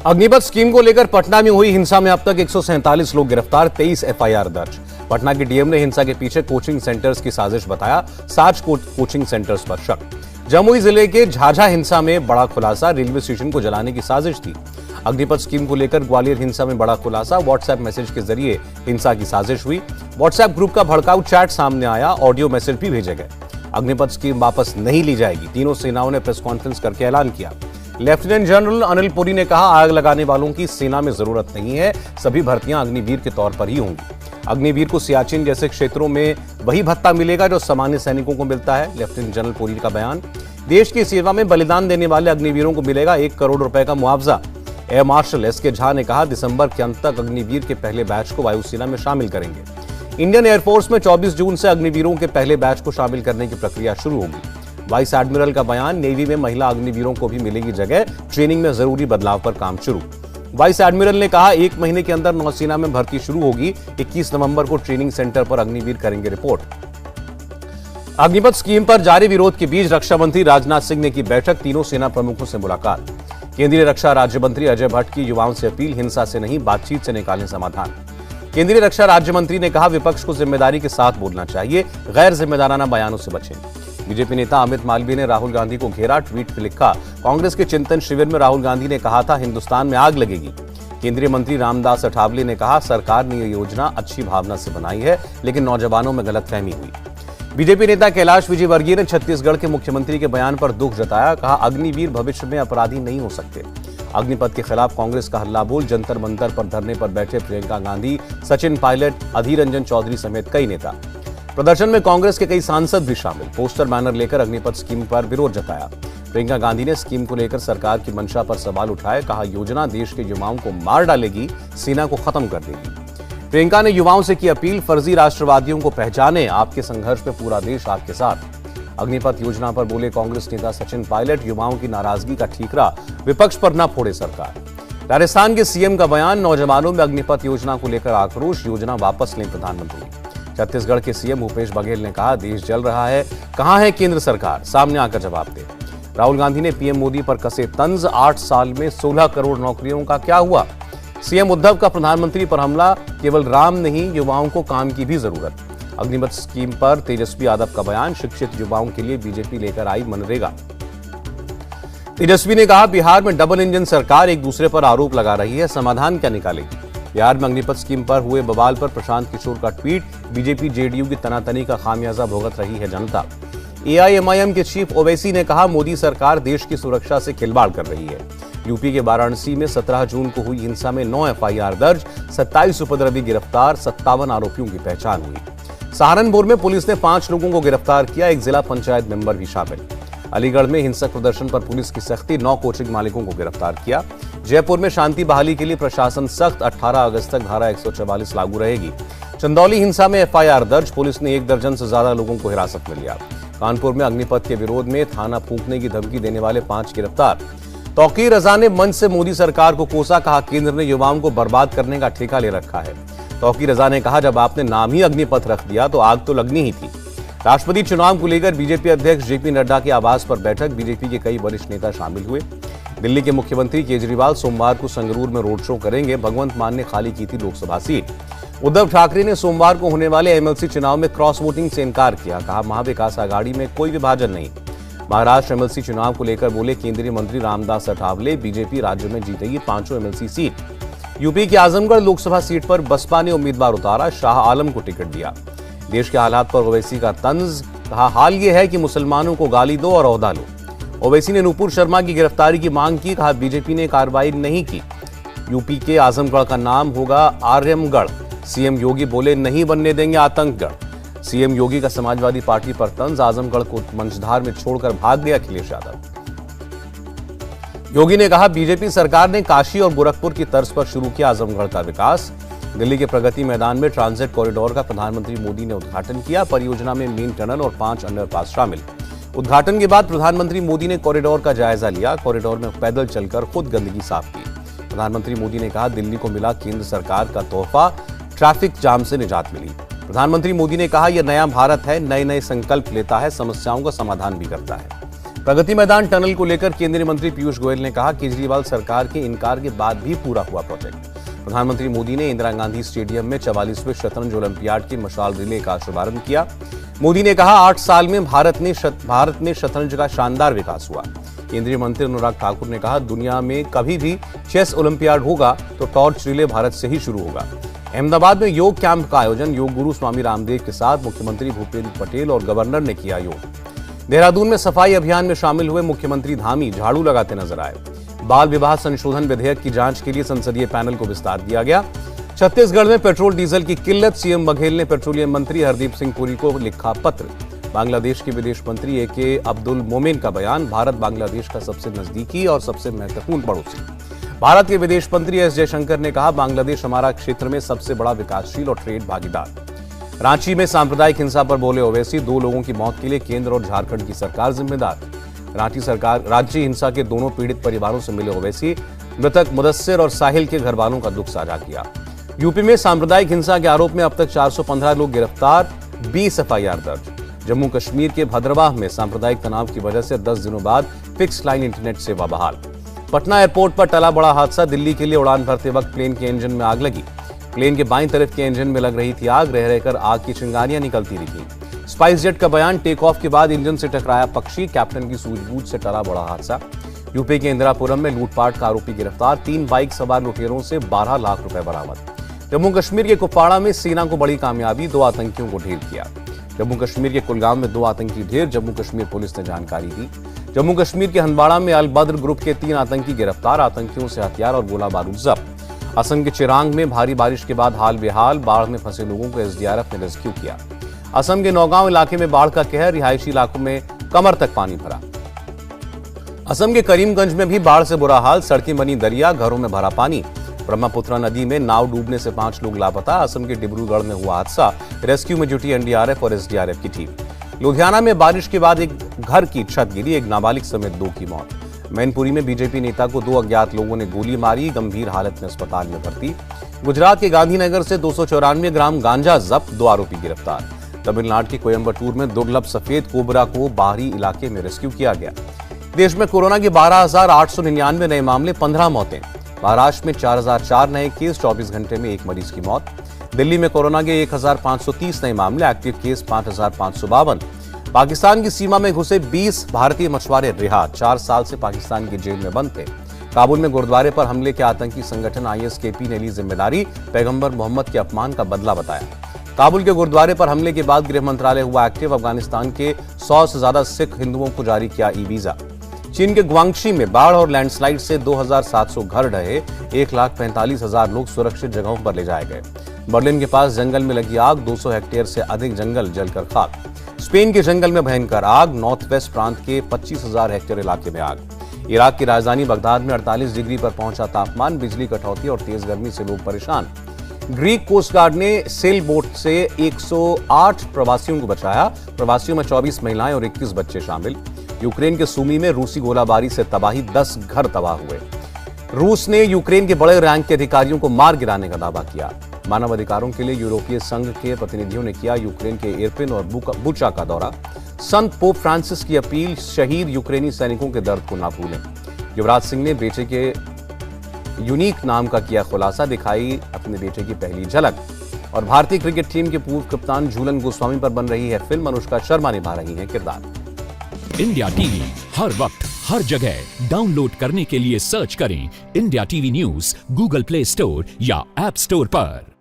Agnipath scheme को लेकर पटना में हुई हिंसा में अब तक 147 लोग गिरफ्तार, 23 एफआईआर दर्ज। पटना के डीएम ने हिंसा के पीछे कोचिंग सेंटर्स की साजिश बताया, 7 कोचिंग सेंटर्स पर शक। जमुई जिले के झाझा हिंसा में बड़ा खुलासा, रेलवे स्टेशन को जलाने की साजिश थी। अग्निपथ स्कीम को लेकर ग्वालियर हिंसा में बड़ा खुलासा, व्हाट्सएप मैसेज के जरिए हिंसा की साजिश हुई। व्हाट्सएप ग्रुप का भड़काऊ चैट सामने आया, ऑडियो मैसेज भी भेजे गए। अग्निपथ स्कीम वापस नहीं ली जाएगी, तीनों सेनाओं ने प्रेस कॉन्फ्रेंस करके ऐलान किया। लेफ्टिनेंट जनरल अनिल पुरी ने कहा, आग लगाने वालों की सेना में जरूरत नहीं है, सभी भर्तियां अग्निवीर के तौर पर ही होंगी। अग्निवीर को सियाचिन जैसे क्षेत्रों में वही भत्ता मिलेगा जो सामान्य सैनिकों को मिलता है। लेफ्टिनेंट जनरल पुरी का बयान, देश की सेवा में बलिदान देने वाले अग्निवीरों को मिलेगा 1 करोड़ रुपए का मुआवजा। एयर मार्शल एसके झा ने कहा, दिसंबर के अंत तक अग्निवीर के पहले बैच को वायुसेना में शामिल करेंगे। इंडियन एयरफोर्स में 24 जून से अग्निवीरों के पहले बैच को शामिल करने की प्रक्रिया शुरू होगी। वाइस एडमिरल का बयान, नेवी में महिला अग्निवीरों को भी मिलेगी जगह, ट्रेनिंग में जरूरी बदलाव पर काम शुरू। वाइस एडमिरल ने कहा, 1 महीने के अंदर नौसेना में भर्ती शुरू होगी। 21 नवंबर को ट्रेनिंग सेंटर पर अग्निवीर करेंगे रिपोर्ट। अग्निपथ स्कीम पर जारी विरोध के बीच रक्षा मंत्री राजनाथ सिंह ने की बैठक, तीनों सेना प्रमुखों से मुलाकात। केंद्रीय रक्षा राज्य मंत्री अजय भट्ट की युवाओं से अपील, हिंसा से नहीं बातचीत से निकालें समाधान। केंद्रीय रक्षा राज्य मंत्री ने कहा, विपक्ष को जिम्मेदारी के साथ बोलना चाहिए, गैर जिम्मेदाराना बयानों से बचें। बीजेपी नेता अमित मालवीय ने राहुल गांधी को घेरा, ट्वीट में लिखा, कांग्रेस के चिंतन शिविर में राहुल गांधी ने कहा था, हिंदुस्तान में आग लगेगी। केंद्रीय मंत्री रामदास अठावले ने कहा, सरकार ने यह योजना अच्छी भावना से बनाई है, लेकिन नौजवानों में गलतफहमी हुई। बीजेपी नेता कैलाश विजयवर्गीय ने छत्तीसगढ़ के मुख्यमंत्री के बयान पर दुख जताया, कहा, अग्निवीर भविष्य में अपराधी नहीं हो सकते। अग्निपथ के खिलाफ कांग्रेस का हल्ला बोल, जंतर मंतर पर धरने पर बैठे प्रियंका गांधी, सचिन पायलट, अधीर रंजन चौधरी समेत कई नेता। प्रदर्शन में कांग्रेस के कई सांसद भी शामिल, पोस्टर बैनर लेकर अग्निपथ स्कीम पर विरोध जताया। प्रियंका गांधी ने स्कीम को लेकर सरकार की मंशा पर सवाल उठाए, कहा, योजना देश के युवाओं को मार डालेगी, सेना को खत्म कर देगी। प्रियंका ने युवाओं से की अपील, फर्जी राष्ट्रवादियों को पहचाने, आपके संघर्ष में पूरा देश आपके साथ। अग्निपथ योजना पर बोले कांग्रेस नेता सचिन पायलट, युवाओं की नाराजगी का ठीकरा विपक्ष पर न फोड़े सरकार। राजस्थान के सीएम का बयान, नौजवानों में अग्निपथ योजना को लेकर आक्रोश, योजना वापस लें प्रधानमंत्री। छत्तीसगढ़ के सीएम भूपेश बघेल ने कहा, देश जल रहा है, कहां है केंद्र सरकार, सामने आकर जवाब दे। राहुल गांधी ने पीएम मोदी पर कसे तंज, 8 साल में 16 करोड़ नौकरियों का क्या हुआ। सीएम उद्धव का प्रधानमंत्री पर हमला, केवल राम नहीं, युवाओं को काम की भी जरूरत। अग्निपथ स्कीम पर तेजस्वी यादव का बयान, शिक्षित युवाओं के लिए बीजेपी लेकर आई मनरेगा। तेजस्वी ने कहा, बिहार में डबल इंजन सरकार एक दूसरे पर आरोप लगा रही है, समाधान क्या निकालेगी। बिहार में अग्निपथ स्कीम पर हुए बवाल पर प्रशांत किशोर का ट्वीट, बीजेपी जेडीयू की तनातनी का खामियाजा भुगत रही है जनता। एआईएमआईएम के चीफ ओवैसी ने कहा, मोदी सरकार देश की सुरक्षा से खिलवाड़ कर रही है। यूपी के वाराणसी में 17 जून को हुई हिंसा में 9 एफआईआर दर्ज, 27 उपद्रवी गिरफ्तार, 57 आरोपियों की पहचान हुई। सहारनपुर में पुलिस ने 5 लोगों को गिरफ्तार किया, एक जिला पंचायत मेंबर भी शामिल। अलीगढ़ में हिंसक प्रदर्शन पर पुलिस की सख्ती, 9 कोचिंग मालिकों को गिरफ्तार किया। जयपुर में शांति बहाली के लिए प्रशासन सख्त, 18 अगस्त तक धारा 144 लागू रहेगी। चंदौली हिंसा में एफआईआर दर्ज, पुलिस ने 1 दर्जन से ज्यादा लोगों को हिरासत में लिया। कानपुर में अग्निपथ के विरोध में थाना फूंकने की धमकी देने वाले 5 गिरफ्तार। तौकीर रजा ने मंच से मोदी सरकार को कोसा, कहा, केंद्र ने युवाओं को बर्बाद करने का ठेका ले रखा है। तौकीर रजा ने कहा, जब आपने नाम ही अग्निपथ रख दिया तो आग तो लगनी ही थी। राष्ट्रपति चुनाव को लेकर बीजेपी अध्यक्ष जेपी नड्डा के आवास पर बैठक, बीजेपी के कई वरिष्ठ नेता शामिल हुए। दिल्ली के मुख्यमंत्री केजरीवाल सोमवार को संगरूर में रोड शो करेंगे, भगवंत मान ने खाली की थी लोकसभा सीट। उद्धव ठाकरे ने सोमवार को होने वाले एमएलसी चुनाव में क्रॉस वोटिंग से इनकार किया, कहा, महाविकास आघाड़ी में कोई विभाजन नहीं। महाराष्ट्र एमएलसी चुनाव को लेकर बोले केंद्रीय मंत्री रामदास अठावले, बीजेपी राज्य में जीतेगी 5 एमएलसी सीट। यूपी की आजमगढ़ लोकसभा सीट पर बसपा ने उम्मीदवार उतारा, शाह आलम को टिकट दिया। देश के हालात पर ओवैसी का तंज, कहा, हाल ये है कि मुसलमानों को गाली दो और ओहदा लो। ओवैसी ने नूपुर शर्मा की गिरफ्तारी की मांग की, कहा, बीजेपी ने कार्रवाई नहीं की। यूपी के आजमगढ़ का नाम होगा आर्यमगढ़। सीएम योगी बोले, नहीं बनने देंगे आतंकगढ़। सीएम योगी का समाजवादी पार्टी पर तंज, आजमगढ़ को मंझधार में छोड़कर भाग गया अखिलेश यादव। योगी ने कहा, बीजेपी सरकार ने काशी और गोरखपुर की तर्ज पर शुरू किया आजमगढ़ का विकास। दिल्ली के प्रगति मैदान में ट्रांजिट कॉरिडोर का प्रधानमंत्री मोदी ने उद्घाटन किया, परियोजना में मेन टनल और 5 अंडरपास शामिल। उद्घाटन के बाद प्रधानमंत्री मोदी ने कॉरिडोर का जायजा लिया, कॉरिडोर में पैदल चलकर खुद गंदगी साफ की। प्रधानमंत्री मोदी ने कहा, दिल्ली को मिला केंद्र सरकार का तोहफा, ट्रैफिक जाम से निजात मिली। प्रधानमंत्री मोदी ने कहा, यह नया भारत है, नए नए संकल्प लेता है, समस्याओं का समाधान भी करता है। प्रगति मैदान टनल को लेकर केंद्रीय मंत्री पीयूष गोयल ने कहा, केजरीवाल सरकार के इनकार के बाद भी पूरा हुआ प्रोजेक्ट। प्रधानमंत्री मोदी ने इंदिरा गांधी स्टेडियम में 44वें शतरंज ओलंपियाड की मशाल रिले का शुभारंभ किया। मोदी ने कहा, 8 साल में भारत में शतरंज का शानदार विकास हुआ। केंद्रीय मंत्री अनुराग ठाकुर ने कहा, दुनिया में कभी भी चेस ओलंपियाड होगा तो टॉर्च रिले भारत से ही शुरू होगा। अहमदाबाद में योग कैंप का आयोजन योग गुरु स्वामी रामदेव के साथ मुख्यमंत्री भूपेंद्र पटेल और गवर्नर ने किया योग। देहरादून में सफाई अभियान में शामिल हुए मुख्यमंत्री धामी झाड़ू लगाते नजर आए। बाल विवाह संशोधन विधेयक की जांच के लिए संसदीय पैनल को विस्तार दिया गया। छत्तीसगढ़ में पेट्रोल डीजल की किल्लत, सीएम बघेल ने पेट्रोलियम मंत्री हरदीप सिंह पुरी को लिखा पत्र। बांग्लादेश के विदेश मंत्री एके अब्दुल मोमेन का बयान, भारत बांग्लादेश का सबसे नजदीकी और सबसे महत्वपूर्ण पड़ोसी। भारत के विदेश मंत्री एस जयशंकर ने कहा, बांग्लादेश हमारा क्षेत्र में सबसे बड़ा विकासशील और ट्रेड भागीदार। रांची में सांप्रदायिक हिंसा पर बोले ओवैसी, 2 लोगों की मौत के लिए केंद्र और झारखंड की सरकार जिम्मेदार। रांची हिंसा के दोनों पीड़ित परिवारों से मिले ओवैसी, मृतक मुदस्सिर और साहिल के घर वालों का दुख साझा किया। यूपी में सांप्रदायिक हिंसा के आरोप में अब तक 415 लोग गिरफ्तार, 20 एफआईआर दर्ज। जम्मू कश्मीर के भद्रवाह में सांप्रदायिक तनाव की वजह से 10 दिनों बाद फिक्स लाइन इंटरनेट सेवा बहाल। पटना एयरपोर्ट पर टला बड़ा हादसा, दिल्ली के लिए उड़ान भरते वक्त प्लेन के इंजन में आग लगी। प्लेन के बाईं तरफ के इंजन में लग रही थी आग, रह रहकर आग की चिंगारियां निकलती दिखी। स्पाइस जेट का बयान, टेक ऑफ के बाद इंजन से टकराया पक्षी, कैप्टन की सूझबूझ से टला बड़ा हादसा। यूपी के इंदिरापुरम में लूटपाट का आरोपी गिरफ्तार, 3 बाइक सवार लुटेरों से 12 लाख रुपए बरामद। जम्मू कश्मीर के कुपवाड़ा में सेना को बड़ी कामयाबी, 2 आतंकियों को ढेर किया। जम्मू कश्मीर के कुलगाम में 2 आतंकी ढेर, जम्मू कश्मीर पुलिस ने जानकारी दी। जम्मू कश्मीर के हंदवाड़ा में अल बद्र ग्रुप के 3 आतंकी गिरफ्तार, आतंकियों से हथियार और गोला बारूद जब्त। असम के चिरांग में भारी बारिश के बाद हाल बेहाल, बाढ़ में फंसे लोगों को एसडीआरएफ ने रेस्क्यू किया। असम के नौगांव इलाके में बाढ़ का कहर, रिहायशी इलाकों में कमर तक पानी भरा। असम के करीमगंज में भी बाढ़ से बुरा हाल, सड़कें बनी दरिया, घरों में भरा पानी। ब्रह्मपुत्रा नदी में नाव डूबने से 5 लोग लापता। असम के डिब्रूगढ़ में हुआ हादसा, रेस्क्यू में जुटी एनडीआरएफ और एसडीआरएफ की टीम। लुधियाना में बारिश के बाद एक घर की छत गिरी, एक नाबालिग समेत 2 की मौत। मैनपुरी में बीजेपी नेता को 2 अज्ञात लोगों ने गोली मारी, गंभीर हालत में अस्पताल में भर्ती। गुजरात के गांधीनगर से 294 ग्राम गांजा जब्त, 2 आरोपी गिरफ्तार। तमिलनाडु के कोयम्बटूर में दुर्लभ सफेद कोबरा को बाहरी इलाके में रेस्क्यू किया गया। देश में कोरोना के 12,899 नए मामले, 15 मौतें। महाराष्ट्र में 4,004 नए केस, 24 घंटे में 1 मरीज की मौत। दिल्ली में कोरोना के 1,530 नए मामले, एक्टिव केस 5,552। पाकिस्तान की सीमा में घुसे 20 भारतीय मछुआरे रिहा, 4 साल से पाकिस्तान की जेल में बंद थे। काबुल में गुरुद्वारे पर हमले के आतंकी संगठन आईएसकेपी ने ली जिम्मेदारी, पैगंबर मोहम्मद के अपमान का बदला बताया। काबुल के गुरुद्वारे पर हमले के बाद गृह मंत्रालय हुआ एक्टिव, अफगानिस्तान के 100 से ज्यादा सिख हिंदुओं को जारी किया ई वीजा। चीन के ग्वांगशी में बाढ़ और लैंडस्लाइड से 2,700 घर ढहे, 1,45,000 लोग सुरक्षित जगहों पर ले जाए गए। बर्लिन के पास जंगल में लगी आग, 200 हेक्टेयर से अधिक जंगल जलकर खाक। स्पेन के जंगल में भयंकर आग, नॉर्थ वेस्ट प्रांत के 25,000 हेक्टेयर इलाके में आग। इराक की राजधानी बगदाद में 48 डिग्री पर पहुंचा तापमान, बिजली कटौती और तेज गर्मी से लोग परेशान। ग्रीक कोस्ट गार्ड ने सेल बोट से 108 प्रवासियों को बचाया, प्रवासियों में 24 महिलाएं और 21 बच्चे शामिल। यूक्रेन के सूमी में रूसी गोलाबारी से तबाही, 10 घर तबाह हुए। रूस ने यूक्रेन के बड़े रैंक के अधिकारियों को मार गिराने का दावा किया। मानव अधिकारों के लिए यूरोपीय संघ के प्रतिनिधियों ने किया यूक्रेन के इरपिन और बुचा का दौरा। संत पोप फ्रांसिस की अपील, शहीद यूक्रेनी सैनिकों के दर्द को ना भूलें। युवराज सिंह ने बेटे के यूनिक नाम का किया खुलासा, दिखाई अपने बेटे की पहली झलक। और भारतीय क्रिकेट टीम के पूर्व कप्तान झूलन गोस्वामी पर बन रही है फिल्म, अनुष्का शर्मा निभा रही हैं किरदार। इंडिया टीवी हर वक्त हर जगह डाउनलोड करने के लिए सर्च करें India TV news Google play store या ऐप स्टोर पर।